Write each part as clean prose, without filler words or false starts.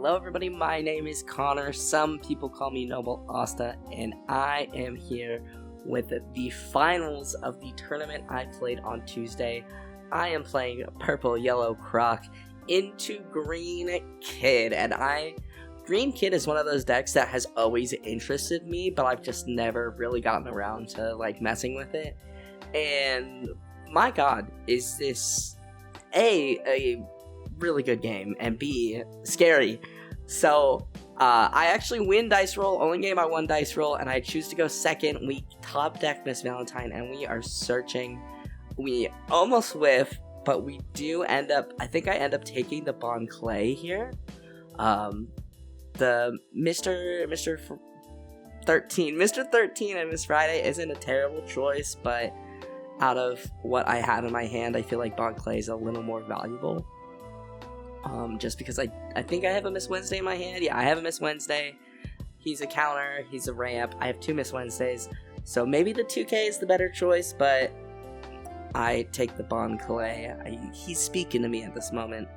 Hello everybody, my name is Connor, some people call me NobleAsta, and I am here with the finals of the tournament I played on Tuesday. I am playing Purple Yellow Croc into Green Kid, and Green Kid is one of those decks that has always interested me, but I've just never really gotten around to messing with it. And my god, is this a really good game, and B, scary. So I actually win dice roll. Only game I won dice roll, and I choose to go second. We top deck Miss Valentine, and we are searching. We almost whiff, but we do end up, I think I end up taking the Bon Clay here. The Mr. 13 and Miss Friday isn't a terrible choice, but out of what I have in my hand, I feel like Bon Clay is a little more valuable. Just because I think I have a Miss Wednesday in my hand. Yeah, I have a Miss Wednesday. He's a counter, he's a ramp. I have two Miss Wednesdays. So maybe the 2K is the better choice, but I take the Bon Clay. He's speaking to me at this moment.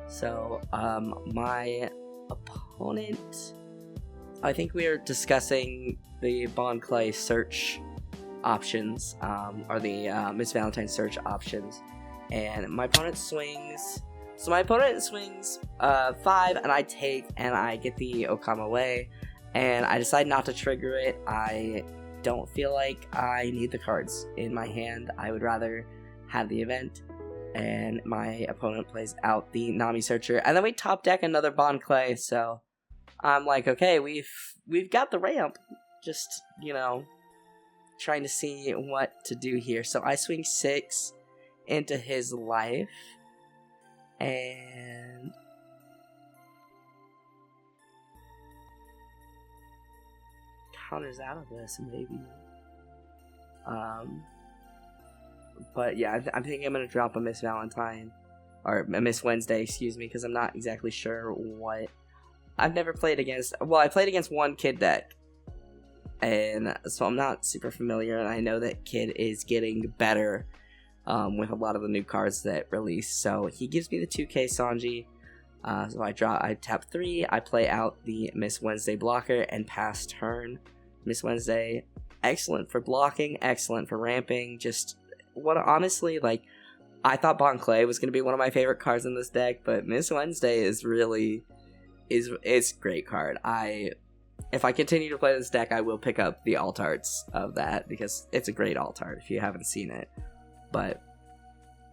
So, my opponent, I think we are discussing the Bon Clay search options, or the Miss Valentine search options. And my opponent swings. So my opponent swings 5, and I take, and I get the Okama away, and I decide not to trigger it. I don't feel like I need the cards in my hand. I would rather have the event, and my opponent plays out the Nami Searcher, and then we top deck another Bon Clay. So I'm like, okay, we've got the ramp, just trying to see what to do here. So I swing 6 into his life. And counters out of this, maybe. But yeah, I'm thinking I'm gonna drop a Miss Valentine, or a Miss Wednesday, excuse me, because I'm not exactly sure what. I've never played against. Well, I played against one Kid deck, and so I'm not super familiar. And I know that Kid is getting better. With a lot of the new cards that release. So he gives me the 2K Sanji. So I tap 3, I play out the Miss Wednesday blocker and pass turn. Miss Wednesday, excellent for blocking, excellent for ramping. Just honestly, I thought Bon Clay was gonna be one of my favorite cards in this deck, but Miss Wednesday is it's a great card. If I continue to play this deck, I will pick up the alt arts of that because it's a great alt art if you haven't seen it. But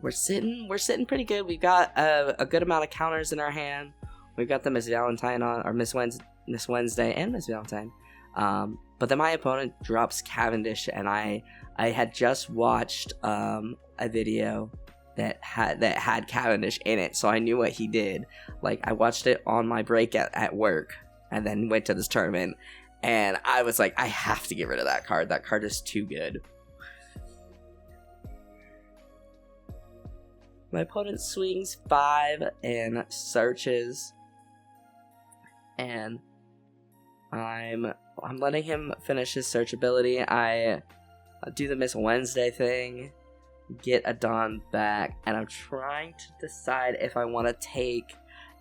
we're sitting pretty good. We've got a good amount of counters in our hand. We've got the Miss Valentine on, or Miss Wednesday and Miss Valentine. But then my opponent drops Cavendish, and I had just watched a video that had Cavendish in it, so I knew what he did. I watched it on my break at work, and then went to this tournament, and I was like, I have to get rid of that card. That card is too good. My opponent swings 5 and searches, and I'm letting him finish his search ability. I do the Miss Wednesday thing, get a Dawn back, and I'm trying to decide if I want to take,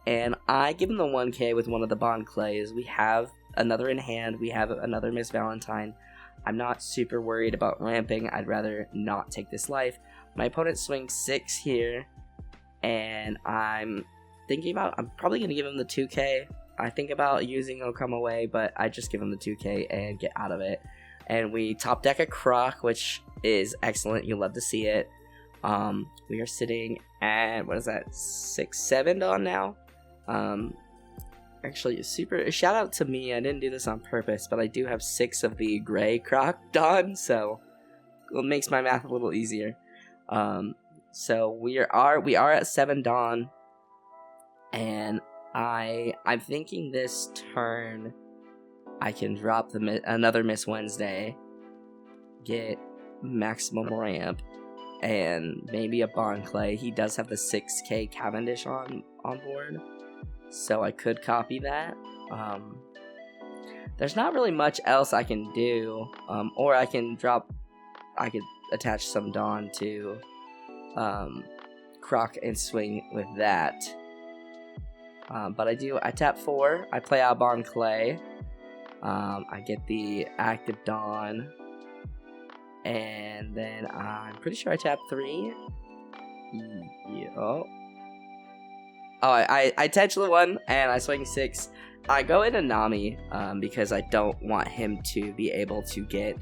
and I give him the 1K with one of the Bon Clays. We have another in hand, we have another Miss Valentine. I'm not super worried about ramping. I'd rather not take this life. My opponent swings 6 here, and I'm probably going to give him the 2K. I think about using Okama away, but I just give him the 2K and get out of it. And we top deck a Croc, which is excellent. You'll love to see it. We are sitting at, 6-7 on now? Actually, shout out to me. I didn't do this on purpose, but I do have 6 of the gray Croc done, so it makes my math a little easier. So we are at 7 Dawn, and I'm thinking this turn I can drop another Miss Wednesday, get maximum ramp, and maybe a Bon Clay. He does have the 6K Cavendish on board, so I could copy that. There's not really much else I can do, or I could attach some Dawn to Croc and swing with that. But I tap 4, I play out Bon Clay, I get the Active Dawn, and then I'm pretty sure I tap 3. I intentionally won, and I swing 6. I go into Nami, because I don't want him to be able to get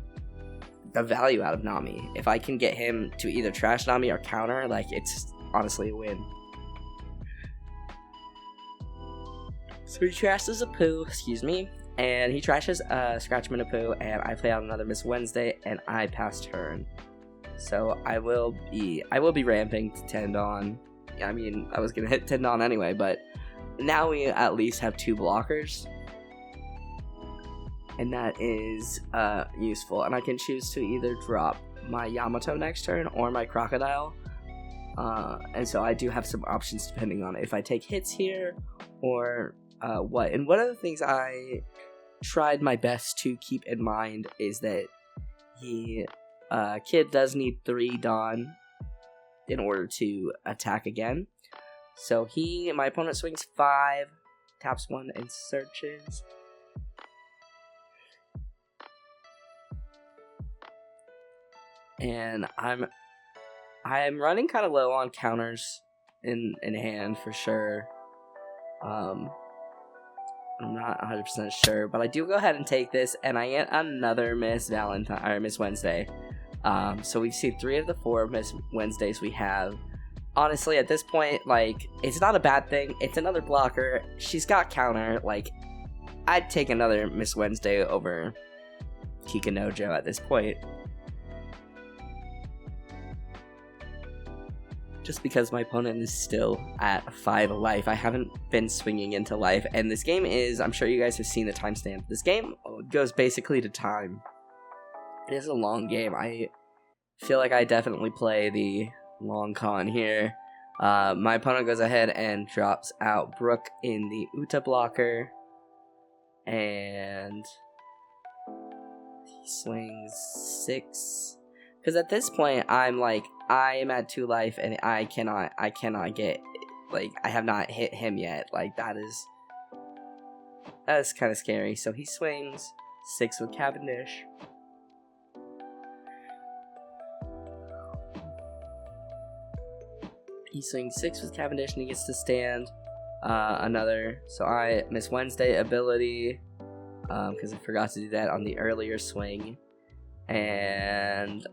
the value out of Nami. If I can get him to either trash Nami or counter, like, it's honestly a win. So he trashes a poo, excuse me, and he trashes Scratchman a poo, and I play out another Miss Wednesday, and I pass turn. So I will be ramping to 10 Dawn. I mean, I was gonna hit 10 Dawn anyway, but now we at least have 2 blockers. And that is useful. And I can choose to either drop my Yamato next turn or my Crocodile. And so I do have some options depending on if I take hits here or what. And one of the things I tried my best to keep in mind is that Kid does need 3 Dawn in order to attack again. So my opponent swings 5, taps 1, and searches. And I'm running kind of low on counters in hand for sure. I'm not 100% sure, but I do go ahead and take this, and I get another Miss Wednesday. So we've seen 3 of the 4 Miss Wednesdays we have. Honestly, at this point, like, it's not a bad thing. It's another blocker. She's got counter. Like, I'd take another Miss Wednesday over Kikanojo at this point. Just because my opponent is still at 5 life. I haven't been swinging into life. And this game is, I'm sure you guys have seen the timestamp. This game goes basically to time. It is a long game. I feel like I definitely play the long con here. My opponent goes ahead and drops out Brook in the Uta blocker. And he swings 6. Because at this point, I'm like, I am at 2 life, and I cannot get, like, I have not hit him yet. Like, that's kind of scary. So he swings 6 with Cavendish. He swings 6 with Cavendish, and he gets to stand another. So I Miss Wednesday ability, because I forgot to do that on the earlier swing. And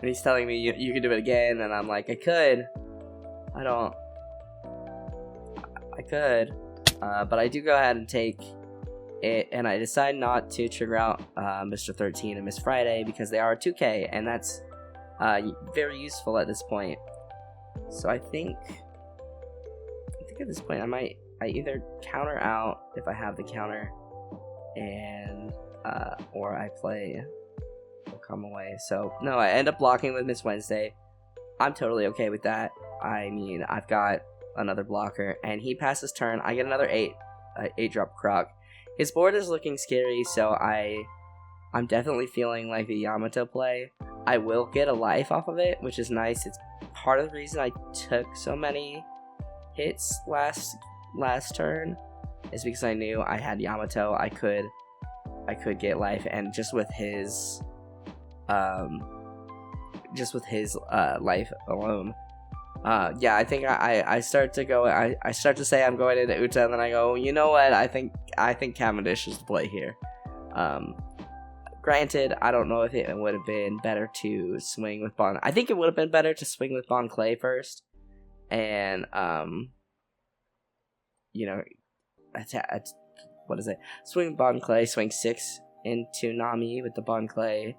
he's telling me you can do it again, and I'm like, I could, but I do go ahead and take it, and I decide not to trigger out Mr. 13 and Miss Friday because they are 2k, and that's very useful at this point. So I think at this point I either counter out if I have the counter, and or I play come away. So no, I end up blocking with Miss Wednesday. I'm totally okay with that. I mean, I've got another blocker, and he passes turn. I get another 8 drop Croc. His board is looking scary, so I'm definitely feeling like the Yamato play. I will get a life off of it, which is nice. It's part of the reason I took so many hits last turn, is because I knew I had Yamato. I could get life, and just with his life alone. I think I start to go. I start to say I'm going into Uta, and then I go, you know what? I think Cavendish is the play here. Granted, I don't know if it would have been better to swing with Bon. I think it would have been better to swing with Bon Clay first, and swing Bon Clay, swing 6 into Nami with the Bon Clay.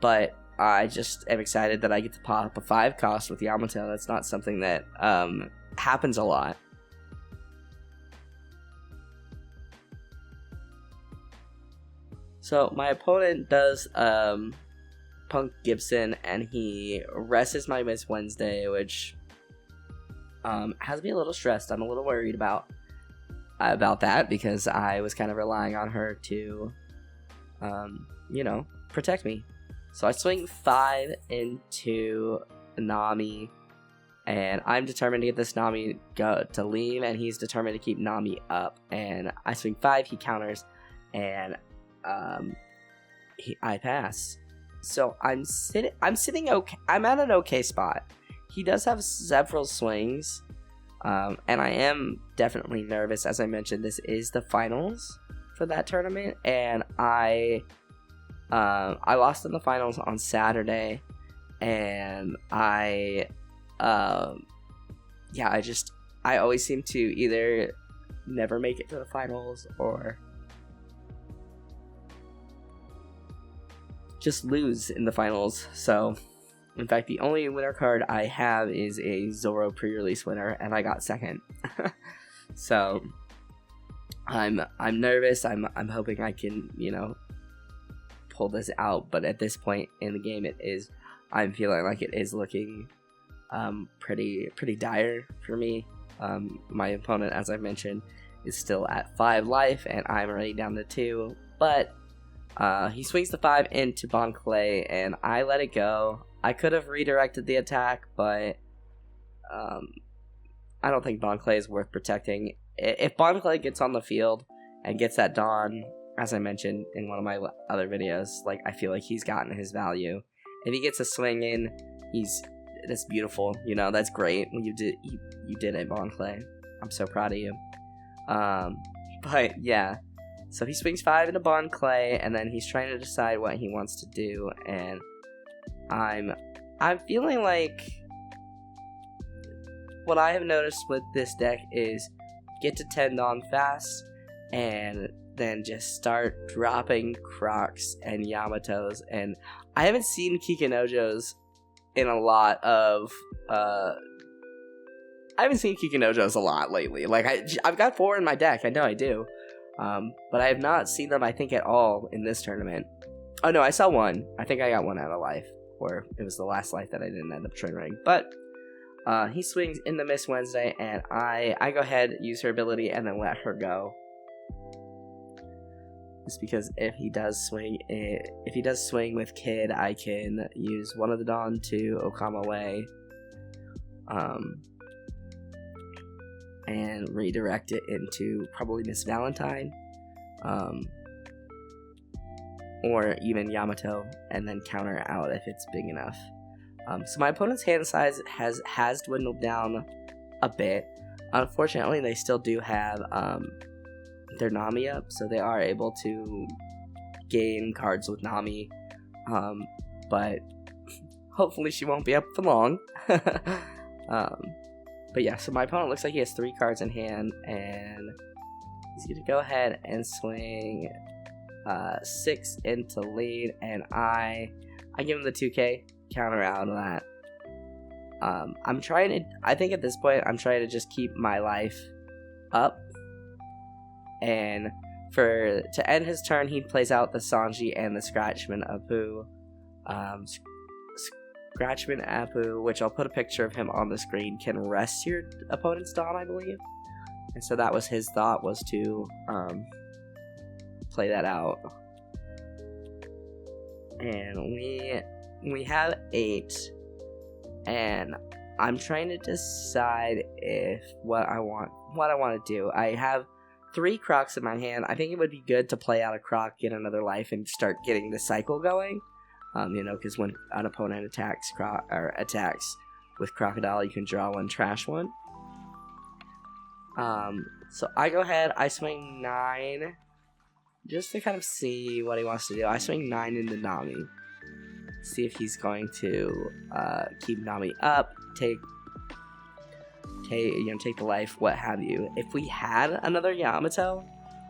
But I just am excited that I get to pop a 5 cost with Yamato. That's not something that happens a lot. So my opponent does Punk Gibson, and he rests my Miss Wednesday, which has me a little stressed. I'm a little worried about that because I was kind of relying on her to, protect me. So I swing 5 into Nami, And I'm determined to get this Nami to leave, and he's determined to keep Nami up. And I swing 5, he counters, and I pass. So I'm sitting okay. I'm at an okay spot. He does have several swings, and I am definitely nervous. As I mentioned, this is the finals for that tournament, and I lost in the finals on Saturday, and I always seem to either never make it to the finals or just lose in the finals. So, in fact, the only winner card I have is a Zoro pre-release winner, and I got second. So, I'm nervous. I'm hoping I can, pull this out. But at this point in the game, I'm feeling like it is looking pretty dire for me. My opponent, as I mentioned, is still at 5 life, and I'm already down to 2. But he swings the 5 into Bon Clay, and I let it go. I could have redirected the attack, but I don't think Bon Clay is worth protecting. If Bon Clay gets on the field and gets that Dawn, as I mentioned in one of my other videos, I feel like he's gotten his value. If he gets a swing in, that's beautiful. That's great. You did it, Bon Clay. I'm so proud of you. But yeah. So he swings 5 into Bon Clay, and then he's trying to decide what he wants to do, and I'm feeling like what I have noticed with this deck is get to 10 Dawn fast, and then just start dropping Crocs and Yamatos, and I haven't seen Kikinojos in a lot of, I haven't seen Kikinojos a lot lately. I've got 4 in my deck, I know I do. But I have not seen them, I think, at all in this tournament. Oh, no, I saw 1. I think I got 1 out of life. Or it was the last life that I didn't end up triggering. But he swings in the Miss Wednesday, and I go ahead, use her ability, and then let her go. Just because if he does swing with Kid, I can use one of the Dawn to Okama away. And redirect it into probably Miss Valentine, or even Yamato, and then counter out if it's big enough. So my opponent's hand size has dwindled down a bit. Unfortunately, they still do have their Nami up, so they are able to gain cards with Nami, but hopefully she won't be up for long. But yeah, so my opponent looks like he has 3 cards in hand, and he's going to go ahead and swing 6 into lead, and I give him the 2k, counter out of that. I think at this point, I'm trying to just keep my life up, and to end his turn, he plays out the Sanji and the Scratchman Apu. Scratchman Apu, which I'll put a picture of him on the screen, can rest your opponent's Dawn, I believe. And so that was his thought, was to play that out. And we have 8, and I'm trying to decide what I want to do. I have 3 Crocs in my hand. I think it would be good to play out a Croc, get another life, and start getting the cycle going. Because when an opponent attacks with Crocodile, you can draw 1, trash 1. So I go ahead, I swing 9, just to kind of see what he wants to do. I swing 9 into Nami, see if he's going to keep Nami up, take the life, what have you. If we had another Yamato,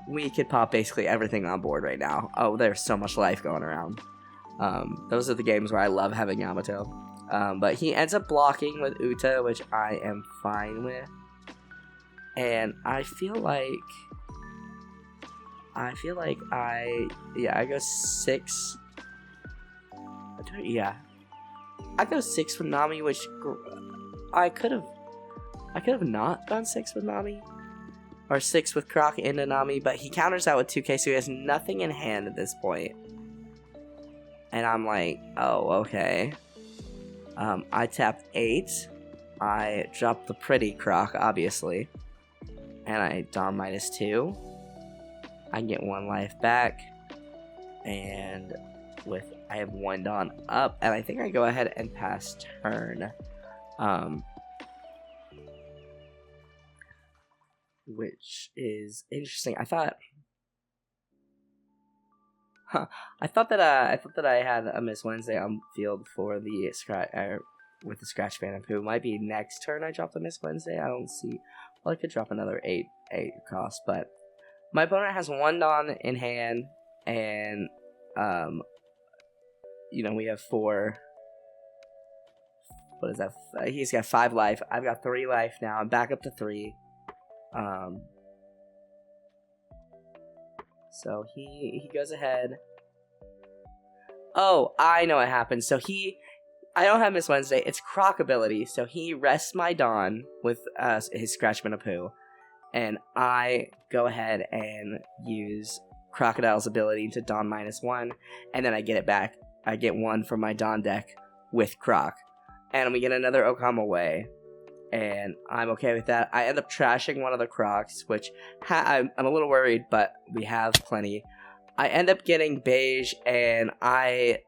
we could pop basically everything on board right now. Oh, there's so much life going around. Those are the games where I love having Yamato. But he ends up blocking with Uta, which I am fine with. And I feel like I go 6. Yeah. I go 6 with Nami, which I could have not gone 6 with Nami. Or 6 with Croc into Nami, but he counters out with 2k, so he has nothing in hand at this point. And I'm like, oh, okay. I tapped 8, I drop the pretty Croc, obviously, and I Dawn -2. I get 1 life back, and I have 1 Dawn up, and I think I go ahead and pass turn, which is interesting. I thought that I had a Miss Wednesday on field for the with the Scratch Bandicoot. Might be next turn I drop the Miss Wednesday. I don't see. Well, I could drop another 8 cost, but my opponent has 1 Dawn in hand, and we have 4. What is that? He's got 5 life. I've got 3 life now. I'm back up to 3. So he goes ahead. Oh, I know what happened. So I don't have Miss Wednesday. It's Croc ability. So he rests my Dawn with his Scratch Bandicoot, and I go ahead and use Crocodile's ability to Dawn -1, and then I get it back. I get 1 from my Dawn deck with Croc, and we get another Okama Way, and I'm okay with that. I end up trashing one of the Crocs, which I'm a little worried, but we have plenty. I end up getting beige, and I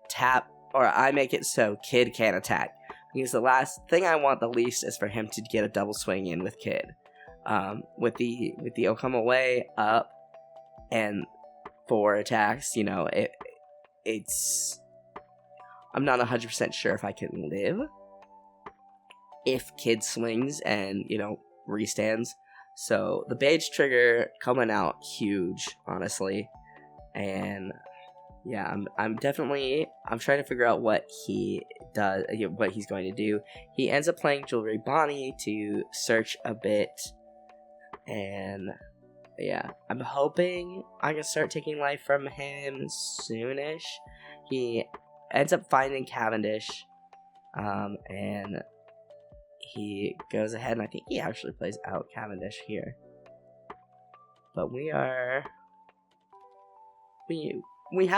make it so Kid can't attack, because the last thing I want the least is for him to get a double swing in with Kid. With the Okama Way up and 4 attacks, it's I'm not 100% sure if I can live if Kid swings and restands. So the beige trigger coming out huge, honestly, and yeah, I'm trying to figure out what he does, what he's going to do. He ends up playing Jewelry Bonnie to search a bit, and yeah, I'm hoping I can start taking life from him soonish. He ends up finding Cavendish, and he goes ahead, and I think he actually plays out Cavendish here. But we have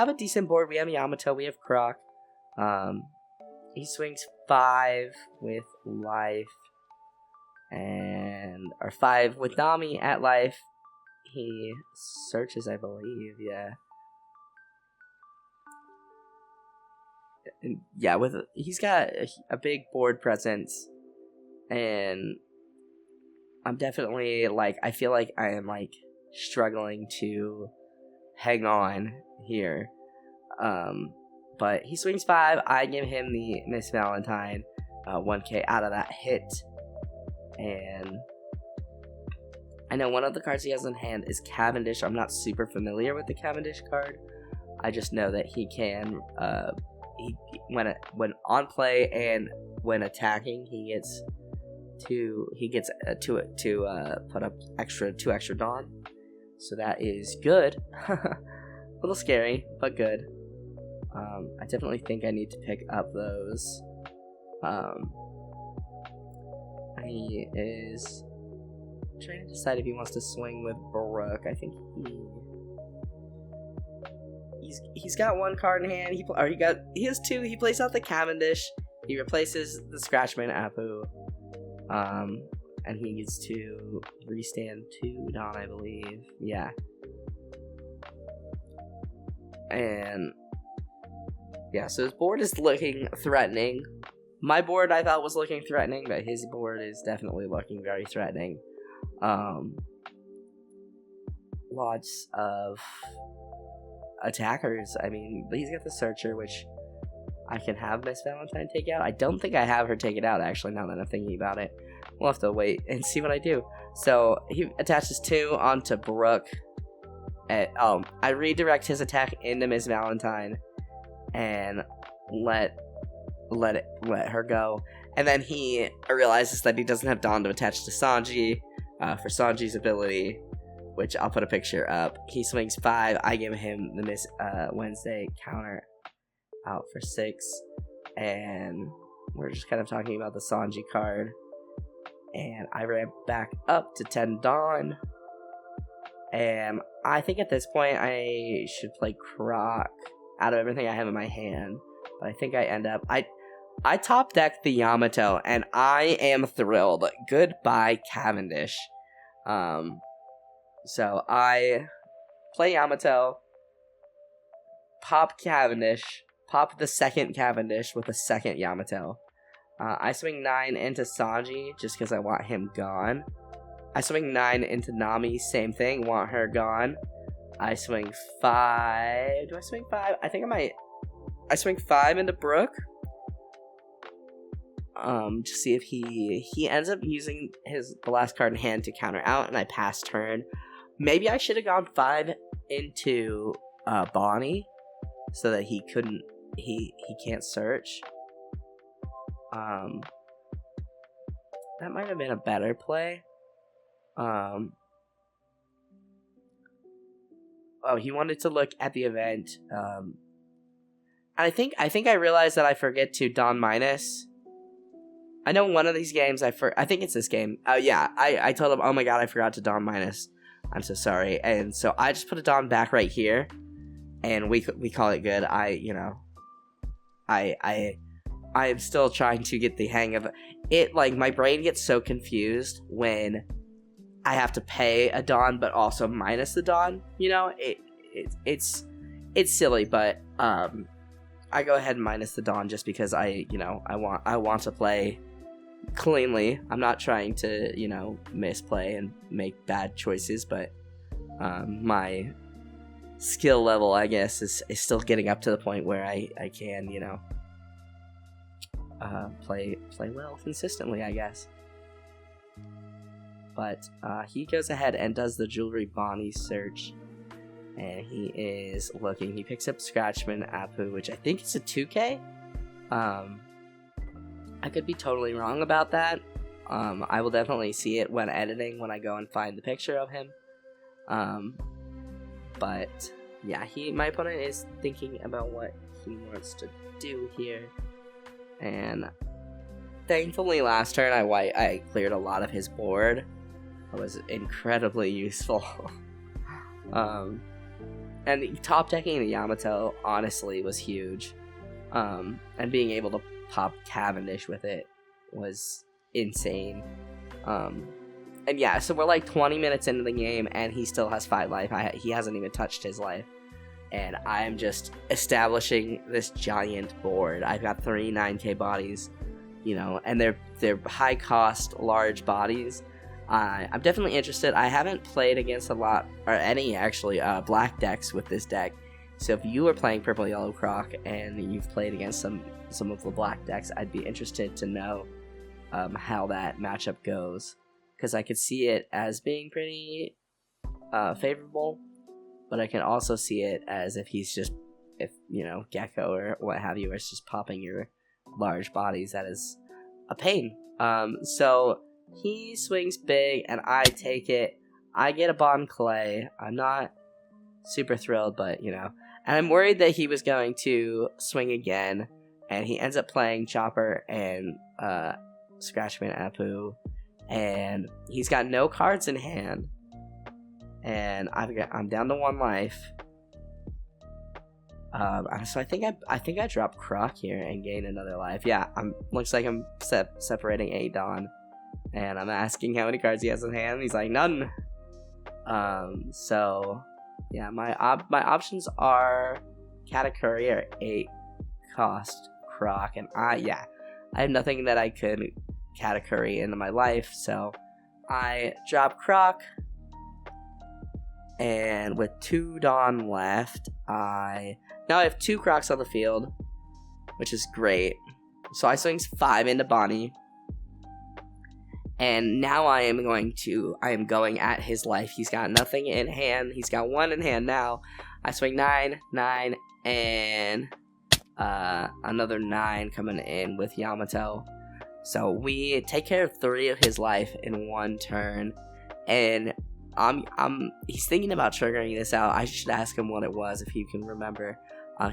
a decent board. We have Yamato, we have Croc. He swings 5 with life, or 5 with Nami at life. He searches, I believe, yeah. And yeah, he's got a big board presence, and I'm definitely I feel like I am struggling to hang on here. But he swings 5. I give him the Miss Valentine, 1k out of that hit, and I know one of the cards he has in hand is Cavendish. I'm not super familiar with the Cavendish card. I just know that he can, when on play and when attacking, he gets to put up 2 extra Dawn. So that is good. A little scary, but good. I definitely think I need to pick up those. He is trying to decide if he wants to swing with Baroque. I think he's got 1 card in hand. He has 2. He plays out the Cavendish. He replaces the Scratchman Apu. And he gets to restand 2 Dawn, I believe. Yeah. And yeah, so his board is looking threatening. My board I thought was looking threatening, but his board is definitely looking very threatening. Lots of attackers. I mean, he's got the Searcher, which I can have Miss Valentine take out. I don't think I have her take it out, actually, now that I'm thinking about it. We'll have to wait and see what I do. So, he attaches 2 onto Brooke. I redirect his attack into Miss Valentine and let her go. And then he realizes that he doesn't have Dawn to attach to Sanji for Sanji's ability, which I'll put a picture up. He swings 5. I give him the Miss Wednesday counter out for 6. And we're just kind of talking about the Sanji card. And I ramp back up to 10 Dawn. And I think at this point I should play Croc out of everything I have in my hand. But I think I end up... I top decked the Yamato, and I am thrilled. Goodbye, Cavendish. So I play Yamato, pop Cavendish, pop the second Cavendish with the second Yamato. I swing 9 into Sanji, just because I want him gone. I swing 9 into Nami, same thing, want her gone. I swing 5. Do I swing 5? I think I might. I swing 5 into Brook. To see if he ends up using the last card in hand to counter out, and I pass turn. Maybe I should have gone 5 into Bonnie, so that he can't search. That might have been a better play. Oh, he wanted to look at the event. I think I realized that I forget to Dawn minus. I know one of these games I think it's this game. Oh yeah, I told him, oh my god, I forgot to Dawn minus. I'm so sorry. And so I just put a Dawn back right here, and we call it good. I am still trying to get the hang of it. Like, my brain gets so confused when I have to pay a Dawn, but also minus the Dawn. You know, it's silly, but I go ahead and minus the Dawn just because I want to play cleanly. I'm not trying to misplay and make bad choices, but my skill level, I guess, is still getting up to the point where I can play well consistently, I guess. But he goes ahead and does the Jewelry Bonnie search, and he is looking. He picks up Scratchman Apu, which I think is a 2K. I could be totally wrong about that. I will definitely see it when editing, when I go and find the picture of him. But yeah, my opponent is thinking about what he wants to do here. And thankfully last turn I cleared a lot of his board. It was incredibly useful. And top decking the Yamato honestly was huge. And being able to pop Cavendish with it was insane. And yeah, so we're like 20 minutes into the game and he still has 5 life. He hasn't even touched his life. And I'm just establishing this giant board. I've got 3 9K bodies, and they're high cost, large bodies. I'm definitely interested. I haven't played against a lot, or any actually, black decks with this deck. So if you are playing Purple Yellow Croc and you've played against some of the black decks, I'd be interested to know how that matchup goes. Because I could see it as being pretty favorable. But I can also see it as if Gecko or what have you is just popping your large bodies. That is a pain. So he swings big and I take it. I get a Bon Clay. I'm not super thrilled, but and I'm worried that he was going to swing again, and he ends up playing Chopper and Scratchman Apu, and he's got no cards in hand. And I'm down to 1 life. So I think I drop Croc here and gain another life. Yeah, looks like I'm separating a Dawn, and I'm asking how many cards he has in hand. He's like, none. So yeah, my options are Katakuri or 8 cost Croc, and I have nothing that I could Katakuri into my life, so I drop Croc. And with 2 Dawn left, I have 2 Crocs on the field, which is great. So I swings 5 into Bonnie, and now I am going at his life. He's got nothing in hand. He's got 1 in hand now. I swing 9, and another 9 coming in with Yamato. So we take care of 3 of his life in 1 turn, and he's thinking about triggering this out. I should ask him what it was if he can remember.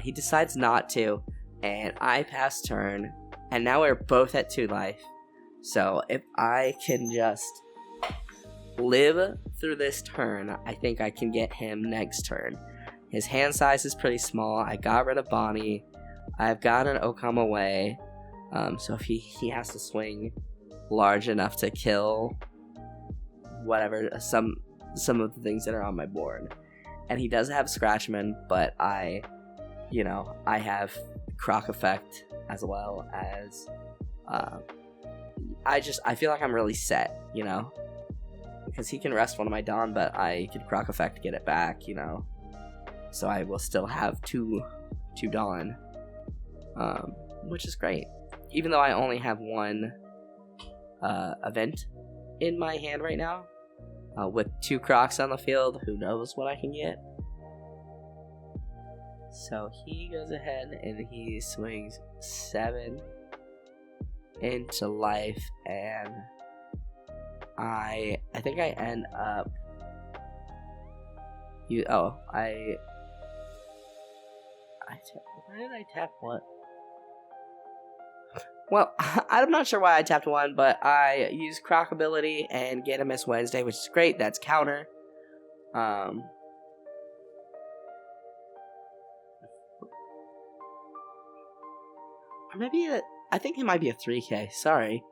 He decides not to, and I pass turn, and now we're both at 2 life. So if I can just live through this turn, I think I can get him next turn. His hand size is pretty small. I got rid of Bonnie. I've got an Okama Way. So if he has to swing large enough to kill whatever, some of the things that are on my board. And he does have Scratchman, but I have Croc effect as well as I feel like I'm really set, because he can rest one of my Dawn, but I could Croc effect to get it back, so I will still have two Dawn, which is great, even though I only have one event in my hand right now. With 2 Crocs on the field, who knows what I can get. So he goes ahead and he swings 7 into life, and I think I end up. Why did I tap what? Well, I'm not sure why I tapped 1, but I used Croc ability and get a Miss Wednesday, which is great. That's counter. Or maybe I think he might be a 3K. Sorry,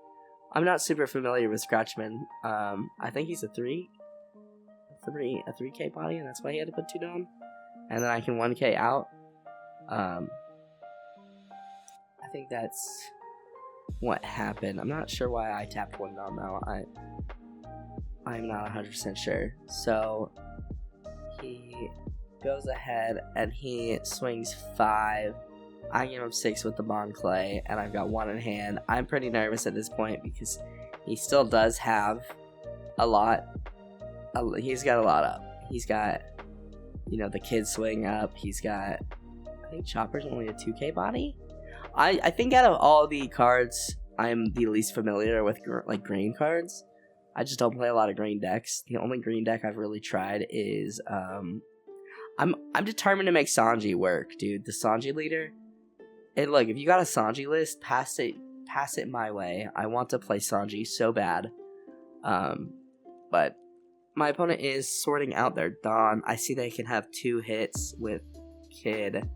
I'm not super familiar with Scratchman. I think he's a 3K body, and that's why he had to put 2 down. And then I can 1K out. I think that's what happened. I'm not sure why I tapped 1 down though. I'm not 100% sure. So he goes ahead and he swings 5. I give him 6 with the Bond Clay, and I've got 1 in hand. I'm pretty nervous at this point because he still does have a lot. He's got a lot up. He's got, the kid swing up. He's got, I think Chopper's only a 2K body. I think out of all the cards, I'm the least familiar with green cards. I just don't play a lot of green decks. The only green deck I've really tried is I'm determined to make Sanji work, dude. The Sanji leader. And look, if you got a Sanji list, pass it my way. I want to play Sanji so bad. But my opponent is sorting out their Dawn. I see they can have 2 hits with Kid,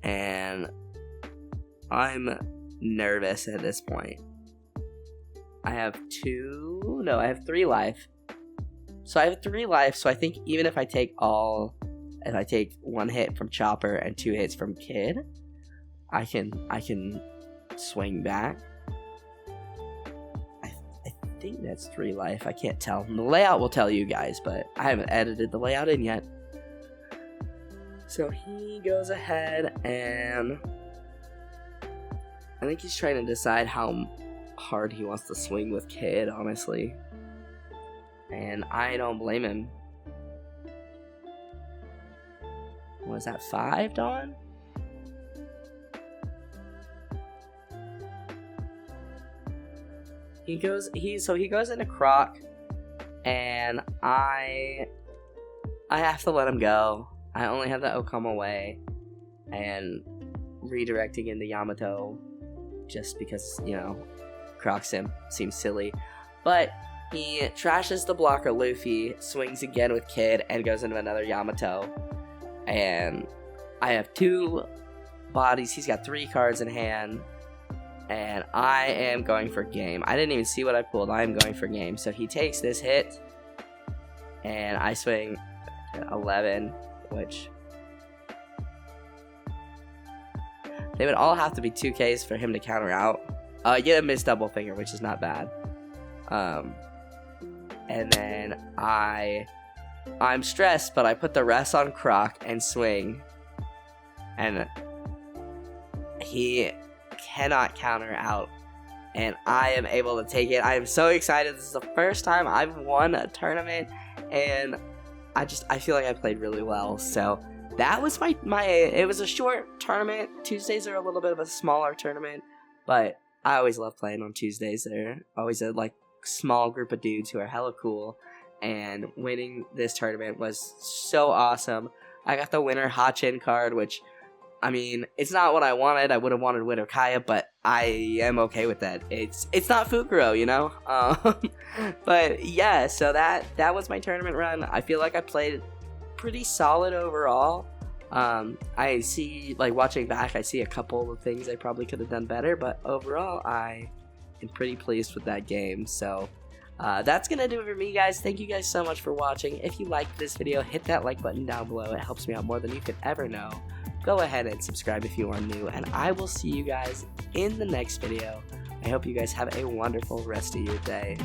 and I'm nervous at this point. I have 3 life. So I have 3 life, so I think even if I take 1 hit from Chopper and 2 hits from Kid, I can swing back. I think that's 3 life. I can't tell. The layout will tell you guys, but I haven't edited the layout in yet. So he goes ahead and I think he's trying to decide how hard he wants to swing with Kid, honestly. And I don't blame him. Was that 5, Dawn? He goes into Croc, and I have to let him go. I only have the Okama way, and redirecting into Yamato, just because, Croc seems silly. But he trashes the blocker Luffy, swings again with Kid, and goes into another Yamato. And I have 2 bodies. He's got 3 cards in hand. And I am going for game. I didn't even see what I pulled. I am going for game. So he takes this hit. And I swing 11, which they would all have to be 2Ks for him to counter out. I get a missed double finger, which is not bad. And then I'm stressed, but I put the rest on Croc and swing. And he cannot counter out. And I am able to take it. I am so excited. This is the first time I've won a tournament. And I feel like I played really well. So that was it was a short tournament. Tuesdays are a little bit of a smaller tournament, but I always love playing on Tuesdays. They're always a small group of dudes who are hella cool, and winning this tournament was so awesome. I got the winner Hachin card, which, I mean, it's not what I wanted. I would have wanted Winter Kaya, but I am okay with that. It's not Fukuro, but yeah, so that was my tournament run. I feel like I played pretty solid overall. I see, like, watching back, I see a couple of things I probably could have done better, but overall, I am pretty pleased with that game. So, that's gonna do it for me, guys. Thank you guys so much for watching. If you liked this video, hit that like button down below. It helps me out more than you could ever know. Go ahead and subscribe if you are new, and I will see you guys in the next video. I hope you guys have a wonderful rest of your day.